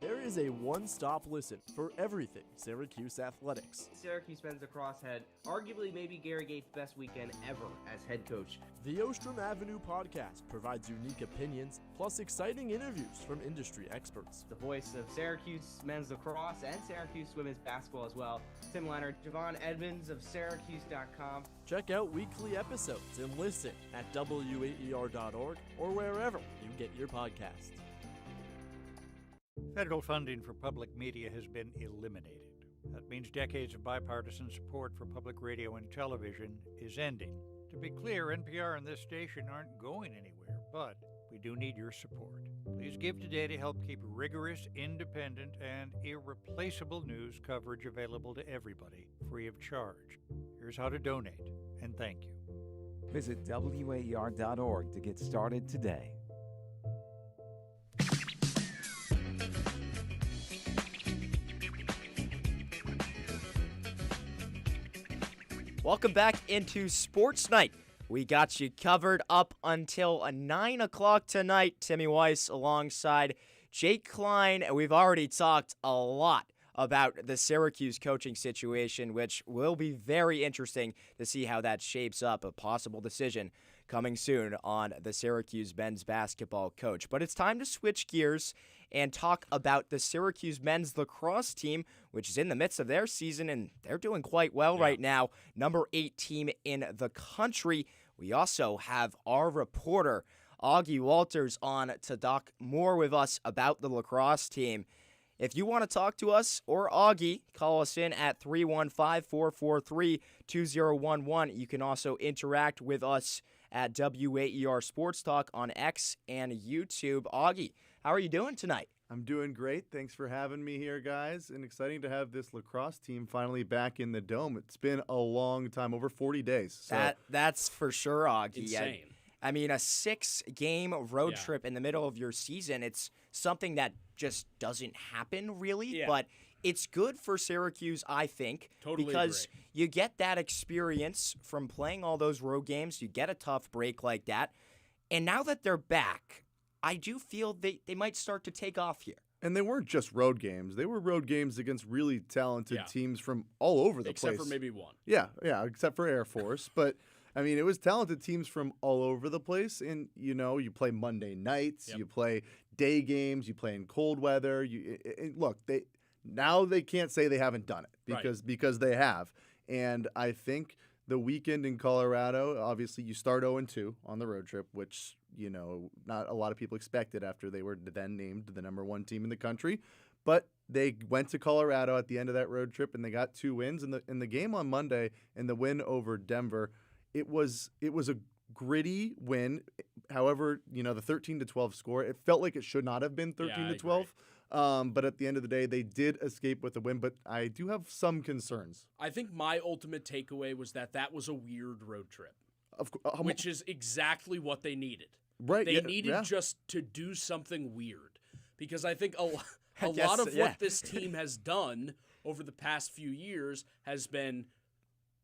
There is a one-stop listen for everything Syracuse athletics. Syracuse men's lacrosse had arguably maybe Gary Gates' best weekend ever as head coach. The Ostrom Avenue podcast provides unique opinions, plus exciting interviews from industry experts. The voice of Syracuse men's lacrosse and Syracuse women's basketball as well. Tim Leonard, Javon Edmonds of Syracuse.com. Check out weekly episodes and listen at WAER.org or wherever you get your podcasts. Federal funding for public media has been eliminated. That means decades of bipartisan support for public radio and television is ending. To be clear, NPR and this station aren't going anywhere, but we do need your support. Please give today to help keep rigorous, independent, and irreplaceable news coverage available to everybody, free of charge. Here's how to donate, and thank you. Visit WAER.org to get started today. Welcome back into Sports Night. We got you covered up until 9 o'clock tonight. Timmy Weiss alongside Jake Klein. And we've already talked a lot about the Syracuse coaching situation, which will be very interesting to see how that shapes up. A possible decision coming soon on the Syracuse men's basketball coach. But it's time to switch gears and talk about the Syracuse men's lacrosse team, which is in the midst of their season, and they're doing quite well right now. Number 8 team in the country. We also have our reporter, Augie Walters, on to talk more with us about the lacrosse team. If you want to talk to us or Augie, call us in at 315-443-2011. You can also interact with us at WAER Sports Talk on X and YouTube. Augie, how are you doing tonight? I'm doing great. Thanks for having me here, guys. And exciting to have this lacrosse team finally back in the Dome. It's been a long time, over 40 days. So. That's for sure, Augie. Insane. I mean, a 6-game road trip in the middle of your season, it's something that just doesn't happen, really. But it's good for Syracuse, I think, because you get that experience from playing all those road games. You get a tough break like that. And now that they're back, I do feel they might start to take off here. And they weren't just road games. They were road games against really talented Yeah. teams from all over the place. Except for maybe one. Yeah, except for Air Force. But, I mean, it was talented teams from all over the place. And, you play Monday nights, you play day games, you play in cold weather. Look, they can't say they haven't done it because they have. And I think the weekend in Colorado, obviously you start 0-2 on the road trip, which, not a lot of people expected after they were then named the number 1 team in the country. But they went to Colorado at the end of that road trip and they got 2 wins. In the game on Monday and the win over Denver, it was a gritty win. However, the 13-12 score, it felt like it should not have been 13-12. But at the end of the day, they did escape with a win. But I do have some concerns. I think my ultimate takeaway was that was a weird road trip, which is exactly what they needed. Right. They needed just to do something weird, because I think a lot of what this team has done over the past few years has been,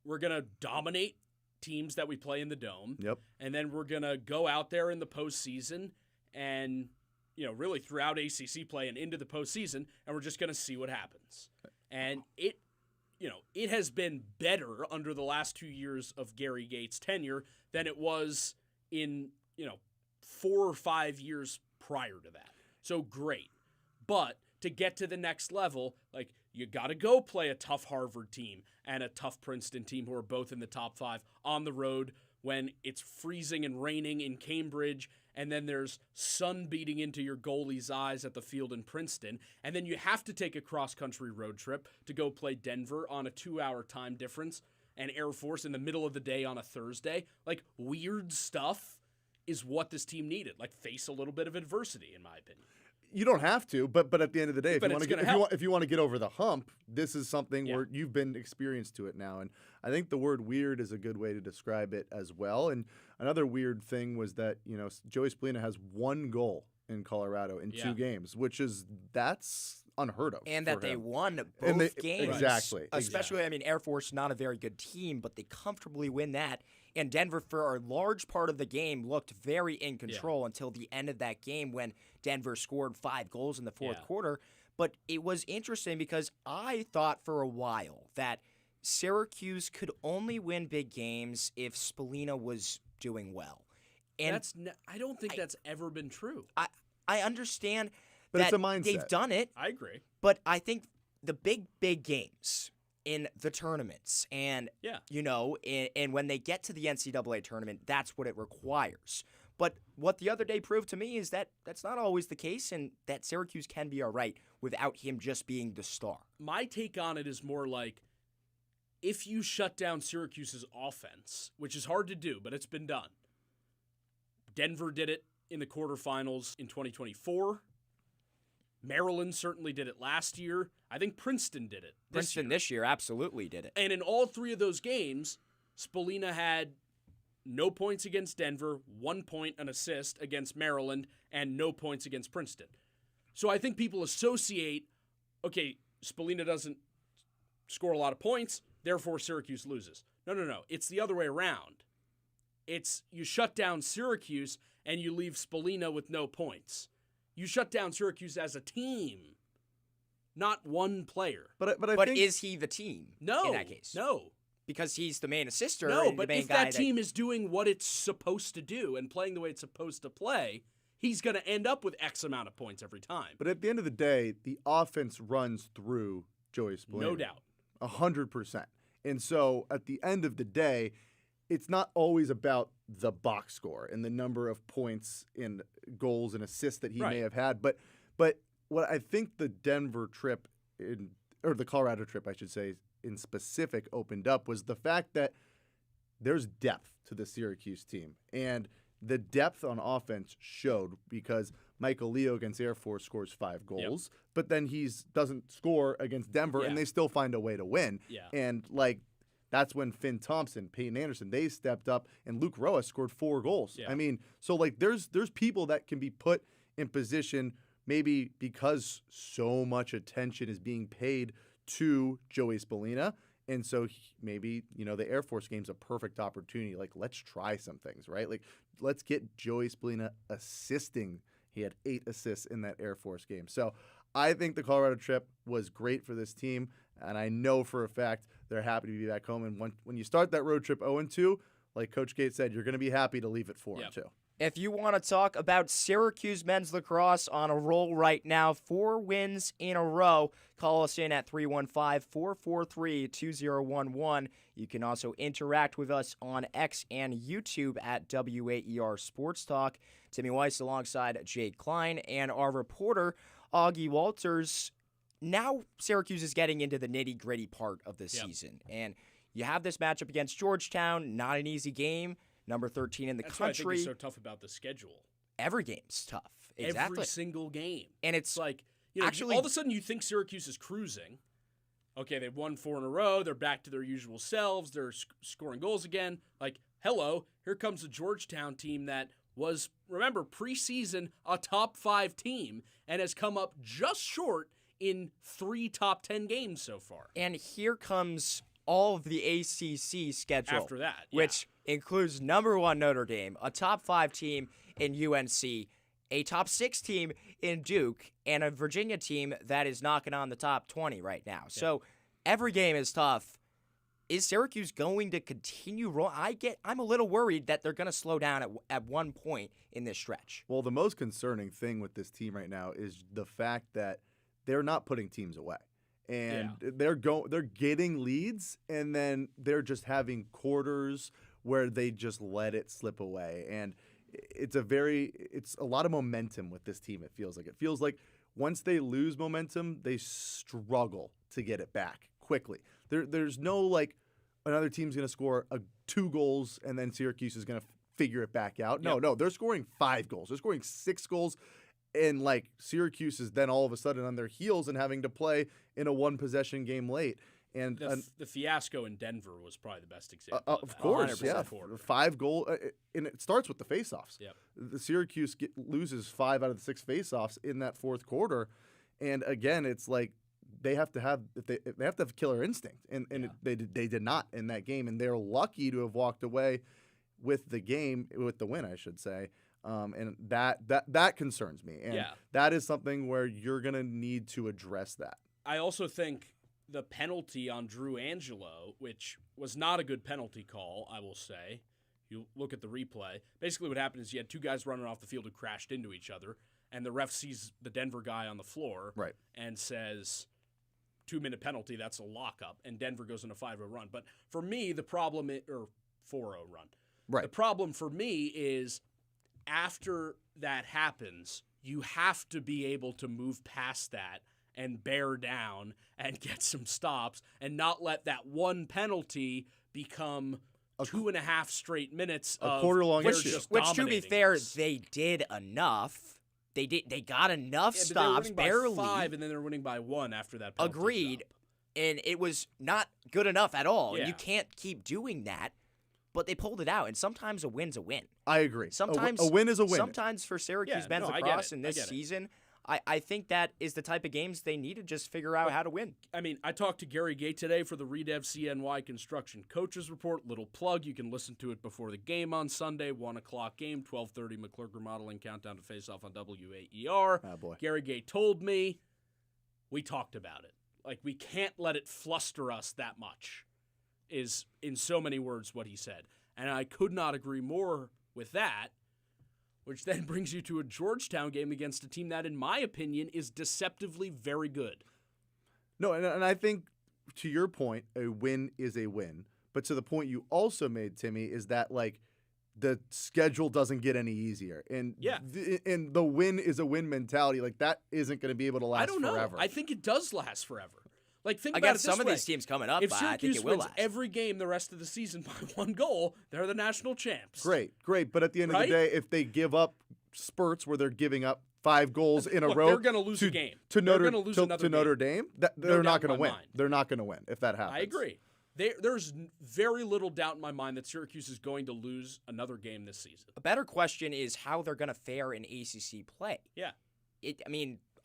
we're going to dominate teams that we play in the Dome. Yep. And then we're going to go out there in the postseason and, really throughout ACC play and into the postseason, and we're just going to see what happens. And it has been better under the last 2 years of Gary Gates' tenure than it was in, 4 or 5 years prior to that. So great. But to get to the next level, you got to go play a tough Harvard team and a tough Princeton team who are both in the top 5 on the road when it's freezing and raining in Cambridge, and then there's sun beating into your goalie's eyes at the field in Princeton, and then you have to take a cross-country road trip to go play Denver on a 2-hour time difference and Air Force in the middle of the day on a Thursday. Weird stuff is what this team needed. Face a little bit of adversity, in my opinion. You don't have to, but at the end of the day, But if you want to get over the hump, this is something where you've been experienced to it now. And I think the word weird is a good way to describe it as well. And another weird thing was that, Joey Spallina has 1 goal in Colorado in 2 games, that's unheard of. And that they won And both games. Exactly. Especially, I mean, Air Force, not a very good team, but they comfortably win that. And Denver, for a large part of the game, looked very in control until the end of that game when Denver scored 5 goals in the fourth quarter. But it was interesting because I thought for a while that Syracuse could only win big games if Spallina was doing well. And I don't think that's ever been true. I understand but that it's a mindset. They've done it. I agree. But I think the big games in the tournaments and, and when they get to the NCAA tournament, that's what it requires. But what the other day proved to me is that that's not always the case, and that Syracuse can be all right without him just being the star. My take on it is more like, if you shut down Syracuse's offense, which is hard to do, but it's been done. Denver did it in the quarterfinals in 2024. Maryland certainly did it last year. I think Princeton did it this year absolutely did it. And in all 3 of those games, Spallina had no points against Denver, 1 point, an assist against Maryland, and no points against Princeton. So I think people associate, okay, Spallina doesn't score a lot of points, therefore Syracuse loses. No. It's the other way around. It's you shut down Syracuse and you leave Spallina with no points. You shut down Syracuse as a team, not one player. But is he the team in that case? No. Because he's the main assister. No, and but the main if guy that team is doing what it's supposed to do and playing the way it's supposed to play, he's going to end up with X amount of points every time. But at the end of the day, the offense runs through Joey Spallina. No doubt. 100%. And so at the end of the day, it's not always about the box score and the number of points in goals and assists that he may have had. But what I think the Denver trip, or the Colorado trip, I should say, in specific opened up was the fact that there's depth to the Syracuse team. And the depth on offense showed because Michael Leo against Air Force scores 5 goals, but then he doesn't score against Denver, and they still find a way to win. And, that's when Finn Thompson, Peyton Anderson, they stepped up, and Luke Roa scored 4 goals. I mean, so, there's people that can be put in position maybe because so much attention is being paid to Joey Spallina. And so maybe, the Air Force game's a perfect opportunity. Let's try some things, right? Let's get Joey Spallina assisting. He had 8 assists in that Air Force game. So I think the Colorado trip was great for this team, and I know for a fact they're happy to be back home. And when you start that road trip 0-2, like Coach Gates said, you're going to be happy to leave it 4-2. If you want to talk about Syracuse men's lacrosse on a roll right now, 4 wins in a row, call us in at 315-443-2011. You can also interact with us on X and YouTube at WAER Sports Talk. Timmy Weiss alongside Jake Klein and our reporter, Augie Walters. Now Syracuse is getting into the nitty-gritty part of the season. And you have this matchup against Georgetown, not an easy game. Number 13 in the That's country. What I think is so tough about the schedule. Every game's tough. Exactly. Every single game. And it's like, actually, all of a sudden you think Syracuse is cruising. Okay, they've won 4 in a row. They're back to their usual selves. They're scoring goals again. Like, hello, here comes the Georgetown team that was, remember, preseason a top 5 team and has come up just short in 3 top 10 games so far. And here comes all of the ACC schedule. After that, which includes number 1 Notre Dame, a top 5 team in UNC, a top 6 team in Duke, and a Virginia team that is knocking on the top 20 right now. Yeah. So every game is tough. Is Syracuse going to continue rolling? I'm a little worried that they're going to slow down at one point in this stretch. Well, the most concerning thing with this team right now is the fact that they're not putting teams away. And they're getting leads, and then they're just having quarters where they just let it slip away. And it's a lot of momentum with this team. It feels like once they lose momentum, they struggle to get it back quickly. There's no like another team's going to score 2 goals and then Syracuse is going to figure it back out. No, they're scoring 5 goals. They're scoring 6 goals. And like Syracuse is then all of a sudden on their heels and having to play in a 1-possession game late. And the fiasco in Denver was probably the best example. Of course, 5 goal, and it starts with the faceoffs. Yep. The Syracuse loses 5 out of the 6 faceoffs in that 4th quarter, and again, it's like they have to have killer instinct, and they did not in that game, and they're lucky to have walked away with the win, I should say. And that concerns me, and that is something where you're gonna need to address that. I also think the penalty on Drew Angelo, which was not a good penalty call, I will say. You look at the replay. Basically what happened is you had 2 guys running off the field who crashed into each other, and the ref sees the Denver guy on the floor and says, 2-minute penalty, that's a lockup, and Denver goes on a 5-0 run. But for me, the problem or 4-0 run. Right. The problem for me is after that happens, you have to be able to move past that and bear down and get some stops and not let that one penalty become 2.5 straight minutes of quarter-long issue. Which to be fair, they did enough. They got enough stops, barely. By 5, and then they're winning by 1 after that penalty. Agreed. Stop. And it was not good enough at all. Yeah. You can't keep doing that. But they pulled it out, and sometimes a win's a win. I agree. Sometimes a win is a win. Sometimes for Syracuse men's lacrosse in this season, I think that is the type of games they need to just figure out how to win. I mean, I talked to Gary Gay today for the Redev CNY Construction Coaches Report. Little plug, you can listen to it before the game on Sunday, 1 o'clock game, 12:30 McClure Modeling Countdown to Face Off on WAER. Oh, boy. Gary Gay told me, we talked about it. Like, we can't let it fluster us that much, is in so many words what he said. And I could not agree more with that, which then brings you to a Georgetown game against a team that, in my opinion, is deceptively very good. No, and I think, to your point, a win is a win. But to the point you also made, Timmy, is that, like, the schedule doesn't get any easier. And and the win is a win mentality. Like, that isn't going to be able to last forever. I don't know. I think it does last forever. Like, think about it this some way. of these teams coming up, if I Syracuse think it will wins last. every game the rest of the season by 1 goal, they're the national champs. Great. But at the end of the day, if they give up spurts where they're giving up 5 goals in a row, they're going to lose a game. To Notre Dame, they're not going to win. They're not going to win if that happens. I agree. There's very little doubt in my mind that Syracuse is going to lose another game this season. A better question is how they're going to fare in ACC play. Yeah.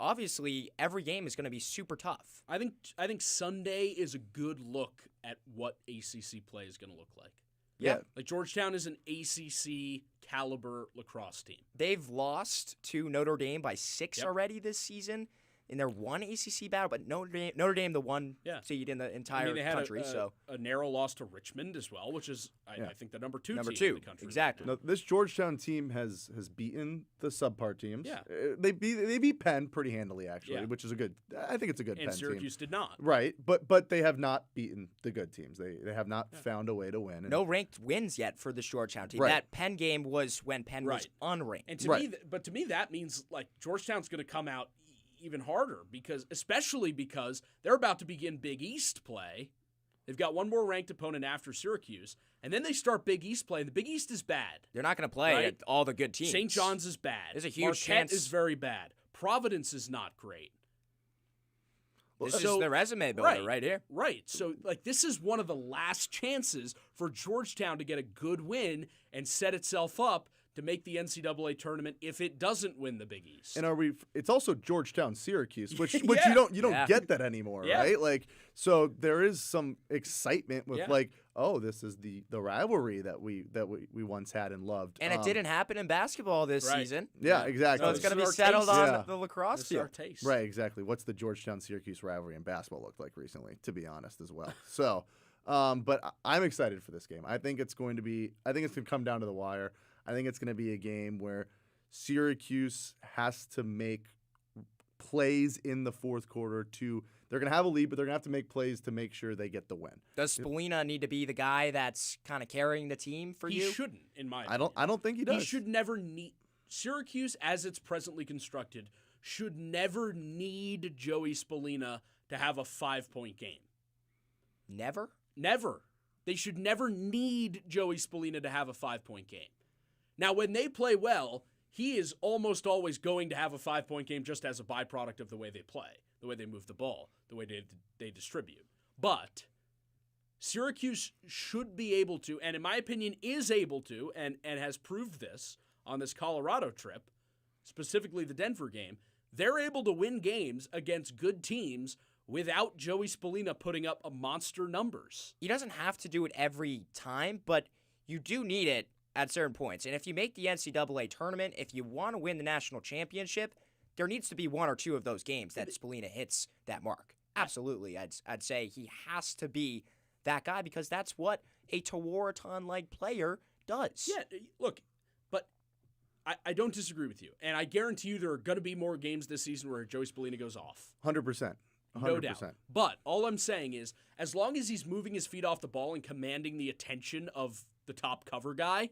Obviously, every game is going to be super tough. I think Sunday is a good look at what ACC play is going to look like. Yeah. Like, Georgetown is an ACC caliber lacrosse team. They've lost to Notre Dame by 6 already this season. in their one ACC battle, but Notre Dame the one seed in the entire they had country. a narrow loss to Richmond as well, which is I think the number two team in the country. Exactly. No, this Georgetown team has beaten the subpar teams. Yeah. They beat Penn pretty handily actually, which is I think it's a good Penn team. And Syracuse did not. Right, but they have not beaten the good teams. They have not found a way to win. No ranked wins yet for this Georgetown team. Right. That Penn game was when Penn was unranked. And to me, that means like Georgetown's going to come out even harder especially because they're about to begin Big East play. They've got one more ranked opponent after Syracuse, and then they start Big East play. And the Big East is bad. They're not going to play at all the good teams. St. John's is bad. There's a huge Marquette chance. is very bad. Providence is not great. This is the resume builder right here. Right. So, this is one of the last chances for Georgetown to get a good win and set itself up to make the NCAA tournament if it doesn't win the Big East. And it's also Georgetown Syracuse, which you don't get that anymore, right? So there is some excitement with this is the rivalry that we once had and loved. And it didn't happen in basketball this season. Yeah, exactly. So it's going to be settled on the lacrosse field. Right, exactly. What's the Georgetown-Syracuse rivalry in basketball looked like recently, to be honest, as well. So, but I'm excited for this game. I think it's going to come down to the wire. I think it's going to be a game where Syracuse has to make plays in the fourth quarter they're going to have a lead, but they're going to have to make plays to make sure they get the win. Does Spallina need to be the guy that's kind of carrying the team for you? He shouldn't, in my opinion. I don't think he does. He should never need Syracuse, as it's presently constructed, should never need Joey Spallina to have a 5-point game. Never? Never. They should never need Joey Spallina to have a 5-point game. Now, when they play well, he is almost always going to have a 5-point game just as a byproduct of the way they play, the way they move the ball, the way they distribute. But Syracuse should be able to, and in my opinion is able to, and has proved this on this Colorado trip, specifically the Denver game, they're able to win games against good teams without Joey Spallina putting up monster numbers. He doesn't have to do it every time, but you do need it at certain points. And if you make the NCAA tournament, if you want to win the national championship, there needs to be one or two of those games that Spallina hits that mark. Absolutely. I'd say he has to be that guy because that's what a Tewaaraton-like player does. Yeah, look, but I don't disagree with you. And I guarantee you there are going to be more games this season where Joey Spallina goes off. 100%. No doubt. But all I'm saying is, as long as he's moving his feet off the ball and commanding the attention of the top cover guy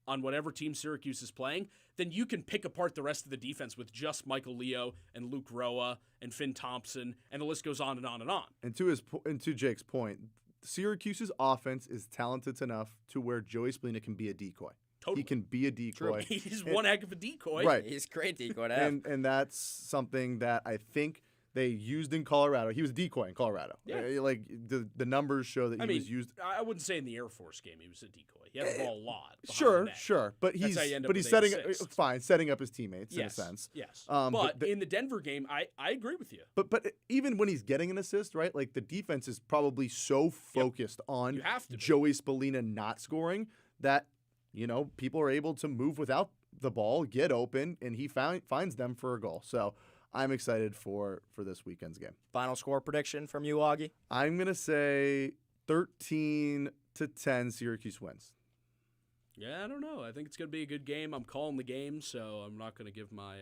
on whatever team Syracuse is playing, then you can pick apart the rest of the defense with just Michael Leo and Luke Roa and Finn Thompson, and the list goes on and on and on. And to Jake's point, Syracuse's offense is talented enough to where Joey Spallina can be a decoy. Totally. He can be a decoy. True. He's one heck of a decoy. Right. He's a great decoy to have. And that's something that I think they used in Colorado. He was a decoy in Colorado. Yeah. The numbers show that he was used. I wouldn't say in the Air Force game he was a decoy. He had the ball a lot. Sure. But he's setting up his teammates in a sense. Yes. But in the Denver game, I agree with you. But even when he's getting an assist, right? Like the defense is probably so focused on Joey Spallina not scoring that people are able to move without the ball, get open, and he finds them for a goal. So I'm excited for this weekend's game. Final score prediction from you, Augie? I'm going to say 13-10 Syracuse wins. Yeah, I don't know. I think it's going to be a good game. I'm calling the game, so I'm not going to give my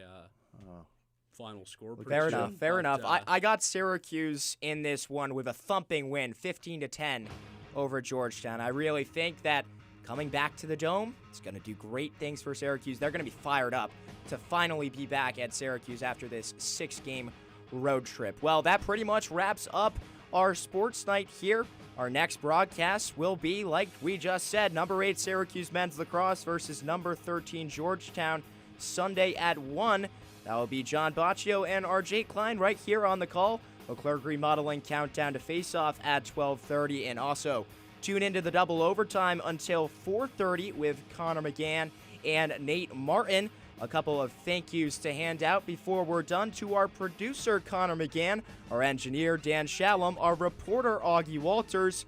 final score prediction. Fair enough. I got Syracuse in this one with a thumping win, 15-10 over Georgetown. I really think that coming back to the Dome, it's going to do great things for Syracuse. They're going to be fired up to finally be back at Syracuse after this 6-game road trip. Well, that pretty much wraps up our sports night here. Our next broadcast will be, like we just said, number 8 Syracuse men's lacrosse versus number 13 Georgetown, Sunday at 1. That will be John Baccio and RJ Klein right here on the call. Leclerc remodeling countdown to face-off at 12:30, and also tune into the double overtime until 4:30 with Connor McGann and Nate Martin. A couple of thank yous to hand out before we're done to our producer, Connor McGann, our engineer, Dan Shalom, our reporter, Augie Walters,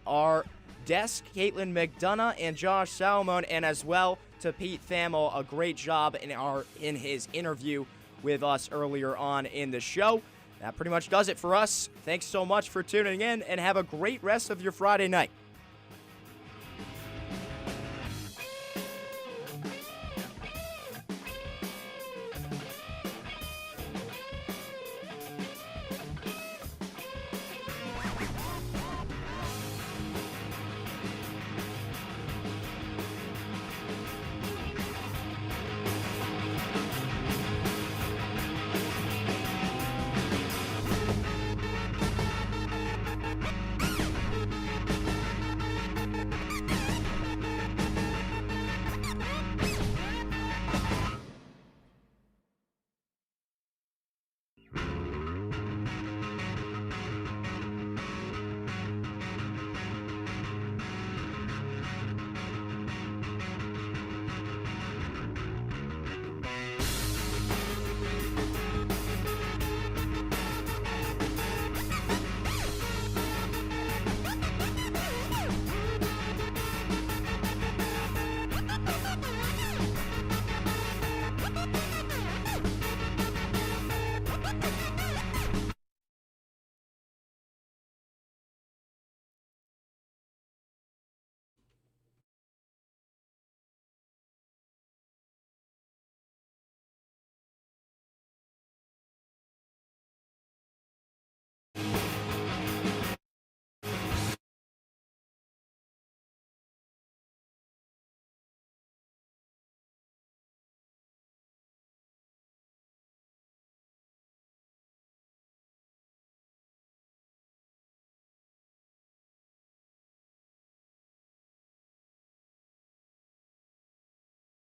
our desk, Caitlin McDonough and Josh Salomon, and as well to Pete Thamel. A great job in his interview with us earlier on in the show. That pretty much does it for us. Thanks so much for tuning in, and have a great rest of your Friday night.